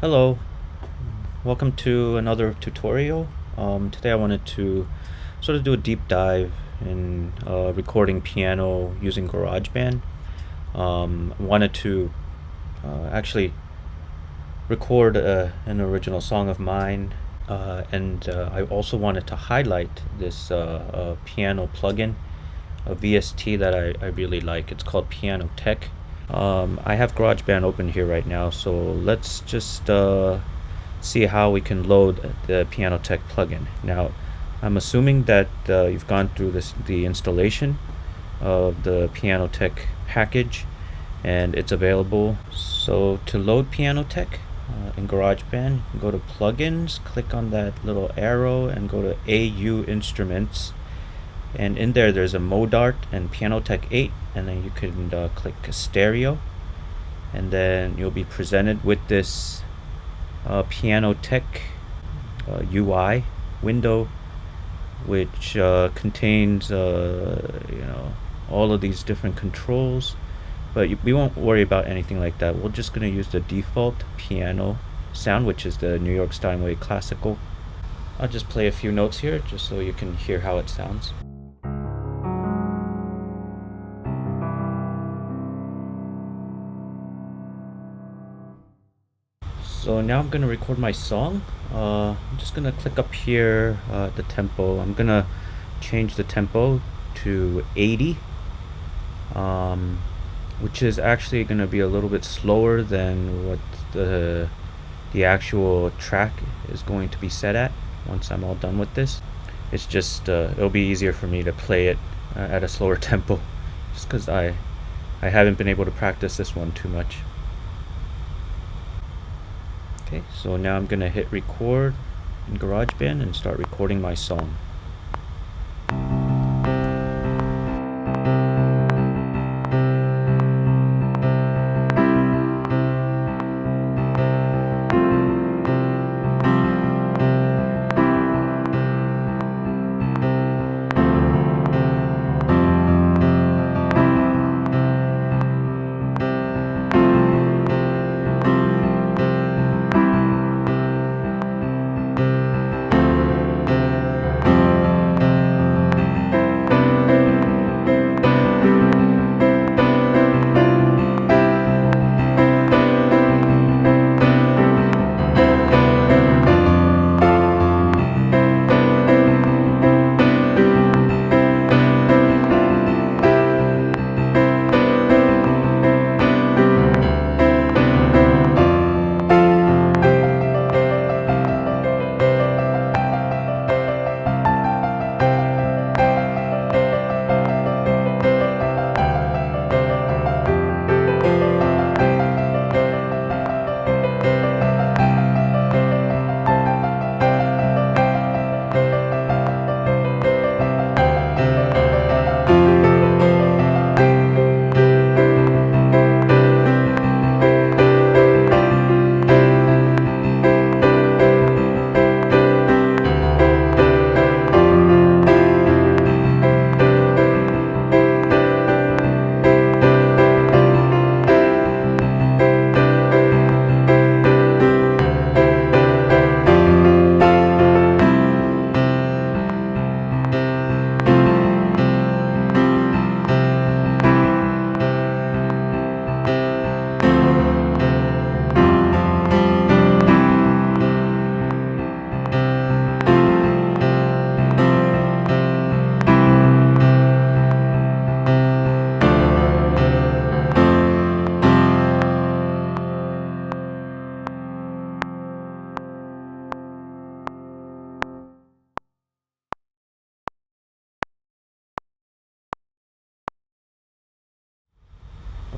Hello, welcome to another tutorial. Today I wanted to sort of do a deep dive in recording piano using GarageBand. I wanted to actually record an original song of mine, and I also wanted to highlight this piano plugin, a VST that I really like. It's called Pianoteq. I have GarageBand open here right now, so let's just see how we can load the Pianoteq plugin. Now, I'm assuming that you've gone through the installation of the Pianoteq package, and it's available. So to load Pianoteq in GarageBand, go to Plugins, click on that little arrow, and go to AU Instruments. And in there, there's a Modart and Pianoteq 8, and then you can click Stereo, and then you'll be presented with this Pianoteq UI window, which contains all of these different controls. But we won't worry about anything like that. We're just going to use the default piano sound, which is the New York Steinway Classical. I'll just play a few notes here just so you can hear how it sounds. So now I'm going to record my song. I'm just going to click up here, the tempo. I'm going to change the tempo to 80, which is actually going to be a little bit slower than what the actual track is going to be set at once I'm all done with this. It's just, it'll be easier for me to play it at a slower tempo, just because I haven't been able to practice this one too much. Okay, so now I'm gonna hit record in GarageBand and start recording my song.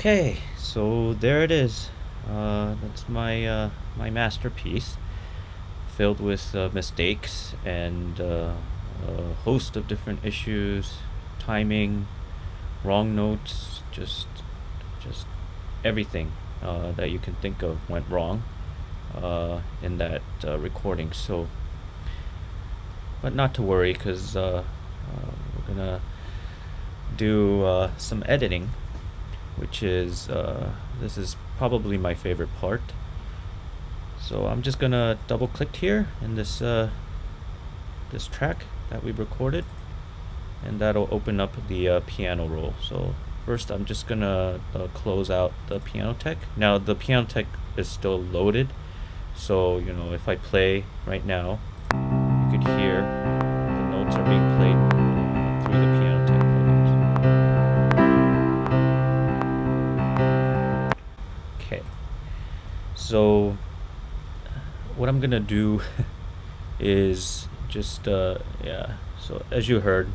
Okay, so there it is. That's my masterpiece, filled with mistakes and a host of different issues, timing, wrong notes, just everything that you can think of went wrong in that recording. So, but not to worry, because we're gonna do some editing, which is this is probably my favorite part. So I'm just gonna double click here in this this track that we recorded, and that'll open up the piano roll. So first I'm just gonna close out the Pianoteq. Now the Pianoteq is still loaded, so you know, if I play right now, you could hear the notes are being played through the Pianoteq plugins. Okay, so what I'm gonna do is just yeah, so as you heard,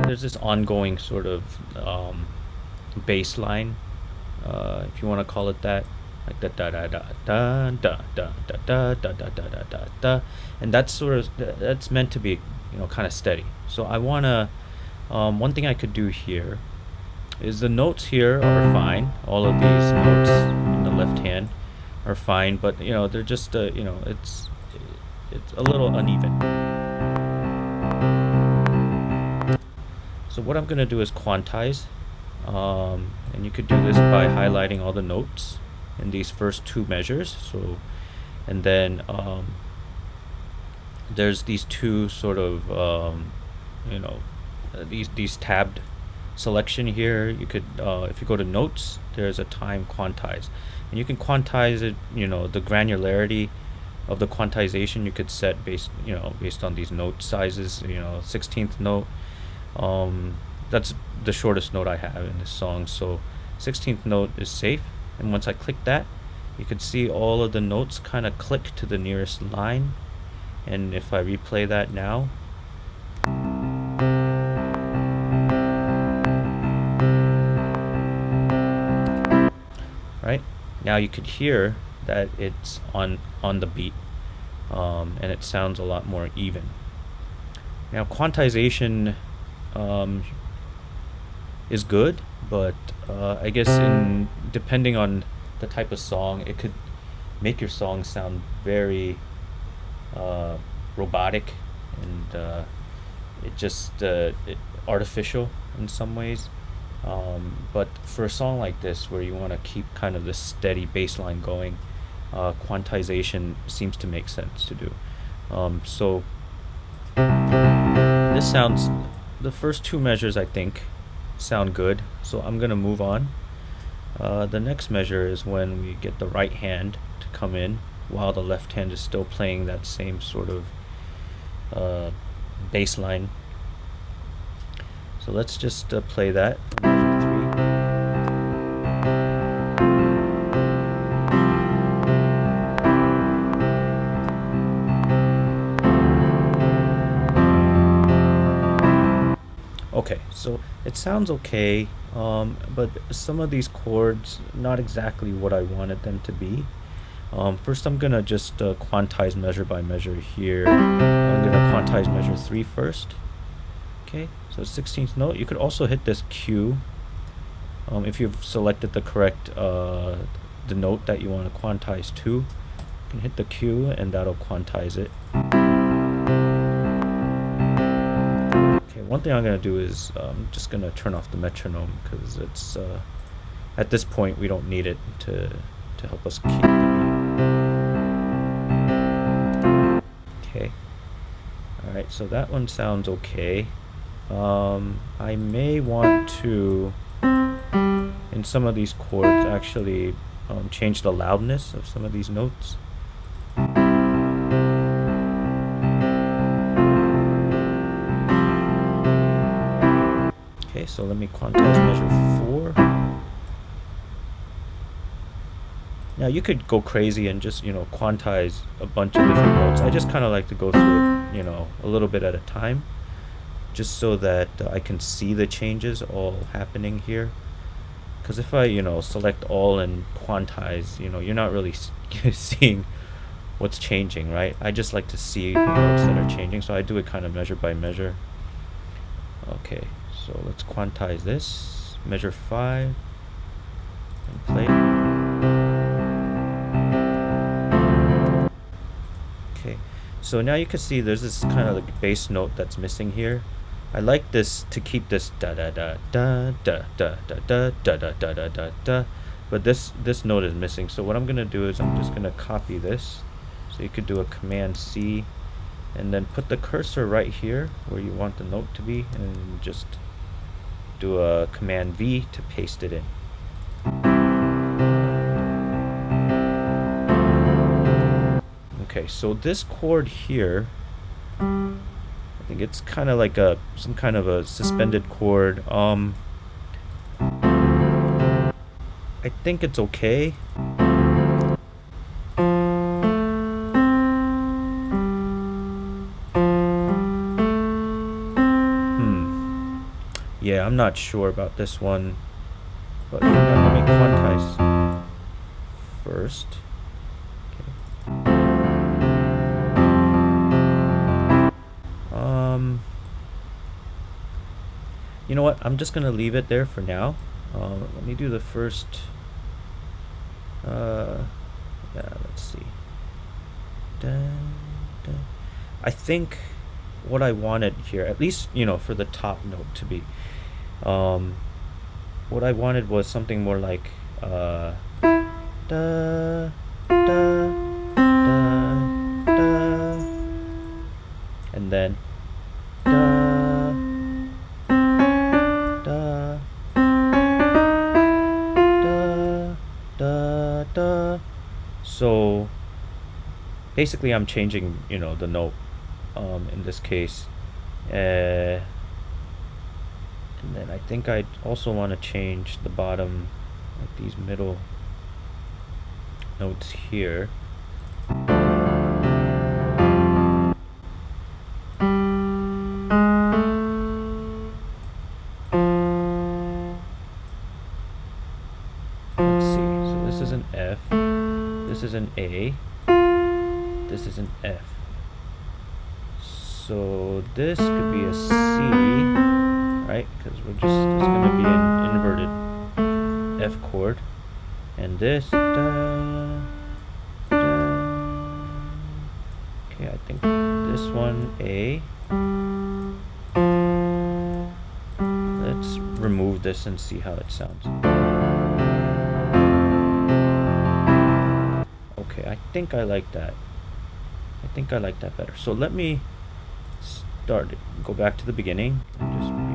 there's this ongoing sort of bass line, if you want to call it that, like da da da da da da da da da da da da da da da, and that's sort of that's meant to be, you know, kind of steady. So I want to one thing I could do here is the notes here are fine. All of these notes in the left hand are fine, but you know, they're just you know, it's a little uneven. So what I'm gonna do is quantize, and you could do this by highlighting all the notes in these first two measures. So, and then there's these two sort of you know, these tabbed selection here. You could if you go to notes, there's a time quantize, and you can quantize it, you know, the granularity of the quantization you could set based, you know, based on these note sizes. You know, 16th note, that's the shortest note I have in this song, so 16th note is safe. And once I click that, you can see all of the notes kind of click to the nearest line. And if I replay that now, right now you could hear that it's on the beat, and it sounds a lot more even. Now quantization is good, but I guess depending on the type of song, it could make your song sound very robotic, and it just artificial in some ways. But for a song like this, where you want to keep kind of this steady bass line going, quantization seems to make sense to do. So this sounds, the first two measures I think sound good, so I'm gonna move on. The next measure is when we get the right hand to come in while the left hand is still playing that same sort of bass line. So let's just play that. Measure 3. Okay, so it sounds okay, but some of these chords, not exactly what I wanted them to be. First I'm gonna just quantize measure by measure here. I'm gonna quantize measure 3 first. Okay, so 16th note. You could also hit this Q if you've selected the correct the note that you want to quantize to. You can hit the Q and that'll quantize it. Okay, one thing I'm gonna do is just gonna turn off the metronome, because it's at this point we don't need it to help us keep the beat. Okay, all right, so that one sounds okay. I may want to, in some of these chords, actually change the loudness of some of these notes. Okay, so let me quantize measure 4. Now you could go crazy and just, you know, quantize a bunch of different notes. I just kind of like to go through it, you know, a little bit at a time, just so that I can see the changes all happening here. Because if I, you know, select all and quantize, you know, you're not really seeing what's changing, right? I just like to see the notes that are changing, so I do it kind of measure by measure. Okay, so let's quantize this, measure 5, and play. Okay, so now you can see there's this kind of like bass note that's missing here. I like this to keep this da da da da da da da da da da da da da da, but this note is missing. So what I'm gonna do is I'm just gonna copy this. So you could do a Command C, and then put the cursor right here where you want the note to be, and just do a Command V to paste it in. Okay, so this chord here, I think it's kind of like some kind of a suspended chord. I think it's okay. Yeah, I'm not sure about this one, but let me quantize first. Okay. You know what? I'm just gonna leave it there for now. Let me do the first. Yeah, let's see. I think what I wanted here, at least for the top note to be, what I wanted was something more like da da da da, and then da da da da da. So basically I'm changing the note in this case, and then I think I also want to change the bottom, like these middle notes here. Let's see, so this is an F, this is an A, this is an F. So this could be a C, right? Because it's going to be an inverted F chord. And this, da, da. Okay, I think this one, A. Let's remove this and see how it sounds. Okay, I think I like that. I think I like that better. So let me start it. Go back to the beginning and just replay.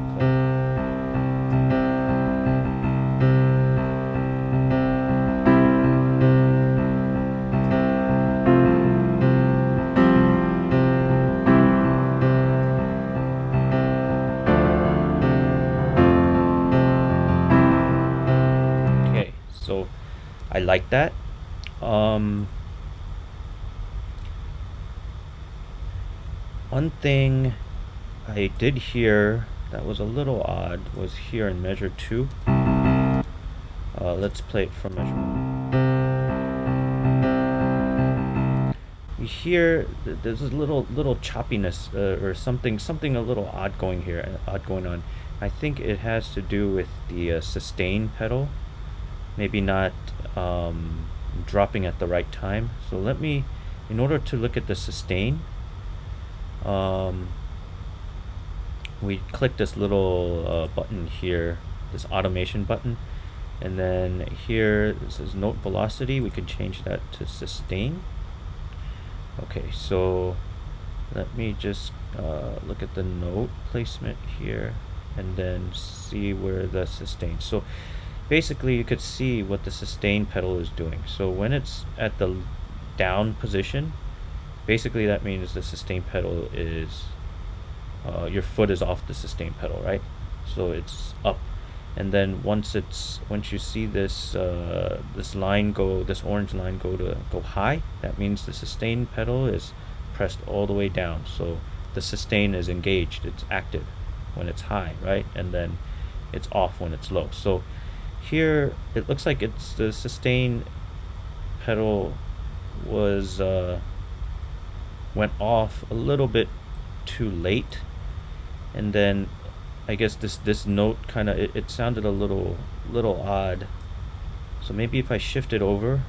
Okay, so I like that. One thing I did hear that was a little odd was here in measure 2. Let's play it from measure 1. You hear there's a little choppiness or something a little odd going on. I think it has to do with the sustain pedal, maybe not dropping at the right time. So let me, in order to look at the sustain, we click this little button here, this automation button, and then here this is note velocity. We can change that to sustain. Okay, so let me just look at the note placement here and then see where the sustain. So basically you could see what the sustain pedal is doing. So when it's at the down position, basically that means the sustain pedal is your foot is off the sustain pedal, right? So it's up, and then once you see this this orange line go high, that means the sustain pedal is pressed all the way down. So the sustain is engaged, it's active when it's high, right? And then it's off when it's low. So here it looks like it's the sustain pedal was went off a little bit too late, and then I guess this note kind of it sounded a little odd. So maybe if I shift it over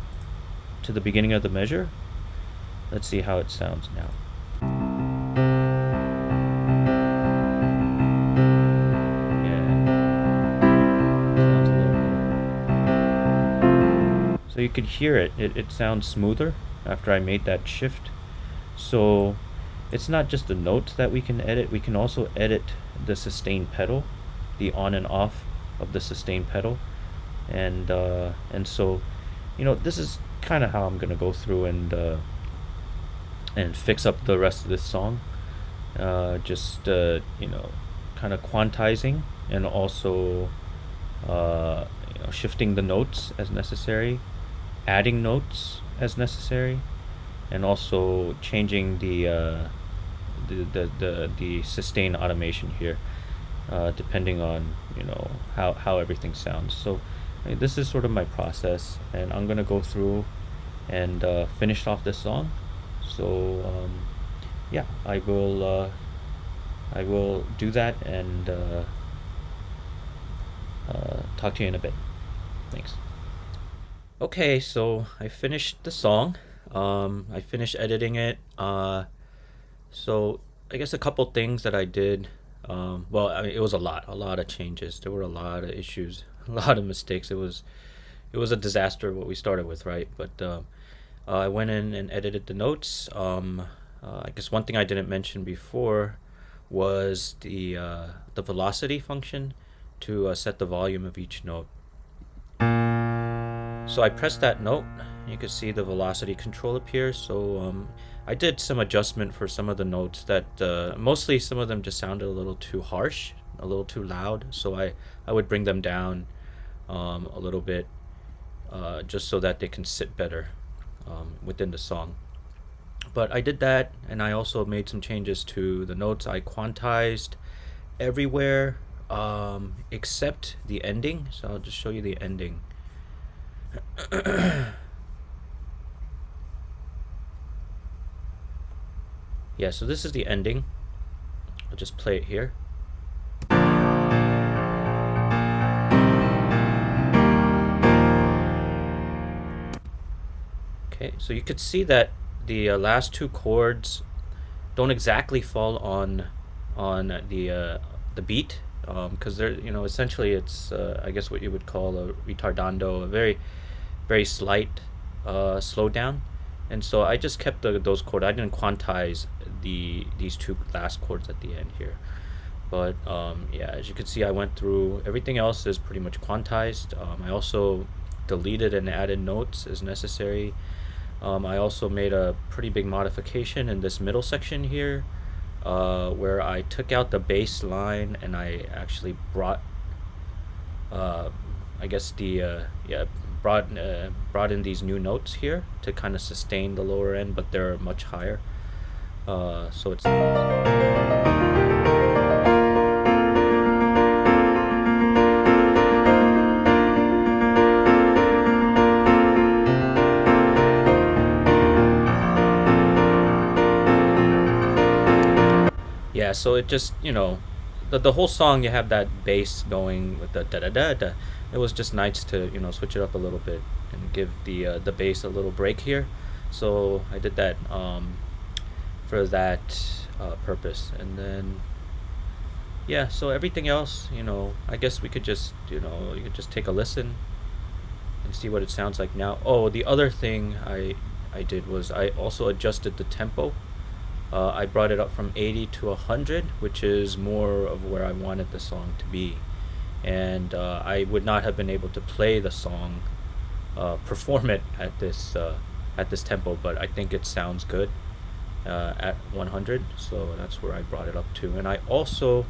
to the beginning of the measure, let's see how it sounds now. So you could hear it sounds smoother after I made that shift. So it's not just the notes that we can edit, we can also edit the sustain pedal, the on and off of the sustain pedal. And so, this is kind of how I'm gonna go through and fix up the rest of this song. Just kind of quantizing and also shifting the notes as necessary, adding notes as necessary, and also changing the sustain automation here, depending on how everything sounds. So this is sort of my process, and I'm gonna go through and finish off this song. So yeah, I will do that and talk to you in a bit. Thanks. Okay, so I finished the song. I finished editing it. So I guess a couple things that I did. Well, I mean, it was a lot of changes. There were a lot of issues, a lot of mistakes. It was a disaster what we started with, right? But I went in and edited the notes. I guess one thing I didn't mention before was the velocity function to set the volume of each note. So I pressed that note. You can see the velocity control appears. So I did some adjustment for some of the notes that mostly some of them just sounded a little too harsh, a little too loud. So I would bring them down a little bit just so that they can sit better within the song. But I did that, and I also made some changes to the notes. I quantized everywhere except the ending. So I'll just show you the ending. Yeah, so this is the ending. I'll just play it here. Okay, so you could see that the last two chords don't exactly fall on the beat, because they're essentially it's I guess what you would call a retardando, a very very slight slowdown, and so I just kept those chords. I didn't quantize these two last chords at the end here, but yeah, as you can see, I went through everything else is pretty much quantized. I also deleted and added notes as necessary. I also made a pretty big modification in this middle section here, where I took out the bass line and I actually brought, I guess brought in these new notes here to kind of sustain the lower end, but they're much higher. So it's. Yeah, so it just the whole song you have that bass going with the da da da da. It was just nice to switch it up a little bit and give the bass a little break here. So I did that for that purpose, and then yeah. So everything else, I guess we could just you could just take a listen and see what it sounds like now. Oh, the other thing I did was I also adjusted the tempo. I brought it up from 80 to 100, which is more of where I wanted the song to be. And I would not have been able to play the song, perform it at this tempo, but I think it sounds good at 100, so that's where I brought it up to. And I also,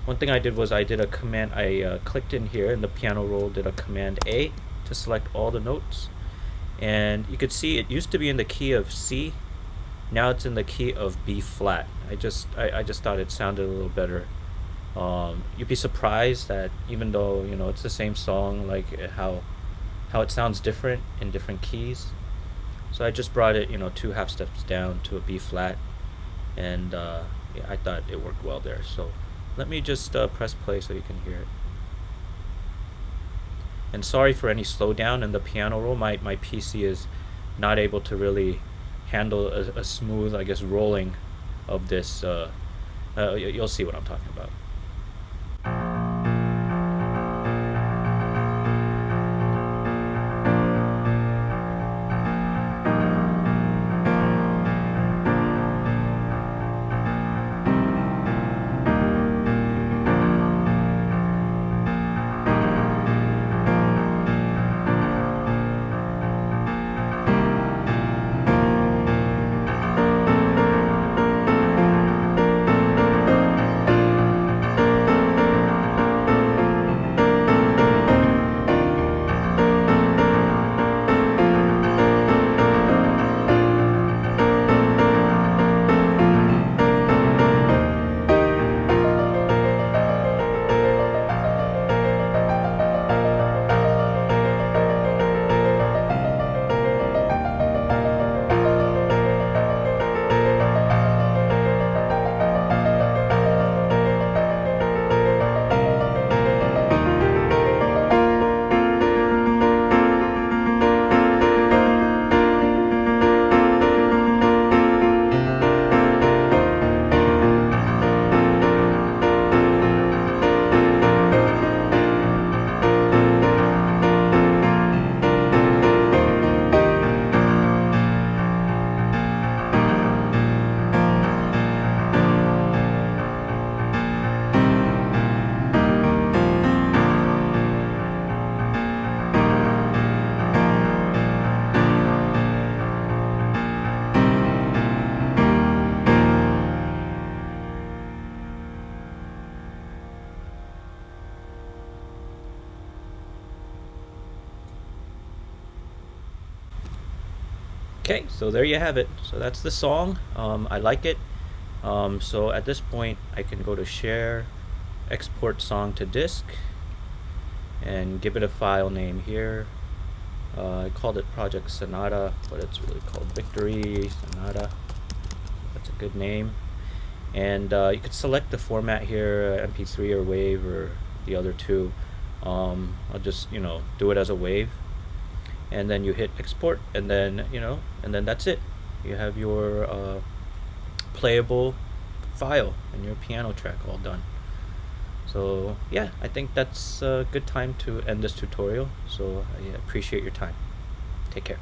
one thing I did was I did a command, I clicked in here in the piano roll, did a command A to select all the notes. And you could see it used to be in the key of C. Now it's in the key of B flat. I just thought it sounded a little better. You'd be surprised that even though it's the same song, like how it sounds different in different keys. So I just brought it 2 half steps down to a B flat, and yeah, I thought it worked well there. So let me just press play so you can hear it. And sorry for any slowdown in the piano roll. My PC is not able to really handle a smooth, I guess, rolling of this. You'll see what I'm talking about. Okay, so there you have it. So that's the song. I like it. So at this point, I can go to share, export song to disk, and give it a file name here. I called it Project Sonata, but it's really called Victory Sonata. That's a good name. And you could select the format here, MP3 or WAV or the other two. I'll just do it as a WAV, and then you hit export, and then and then that's it. You have your playable file and your piano track all done. So yeah, I think that's a good time to end this tutorial. So I appreciate your time. Take care.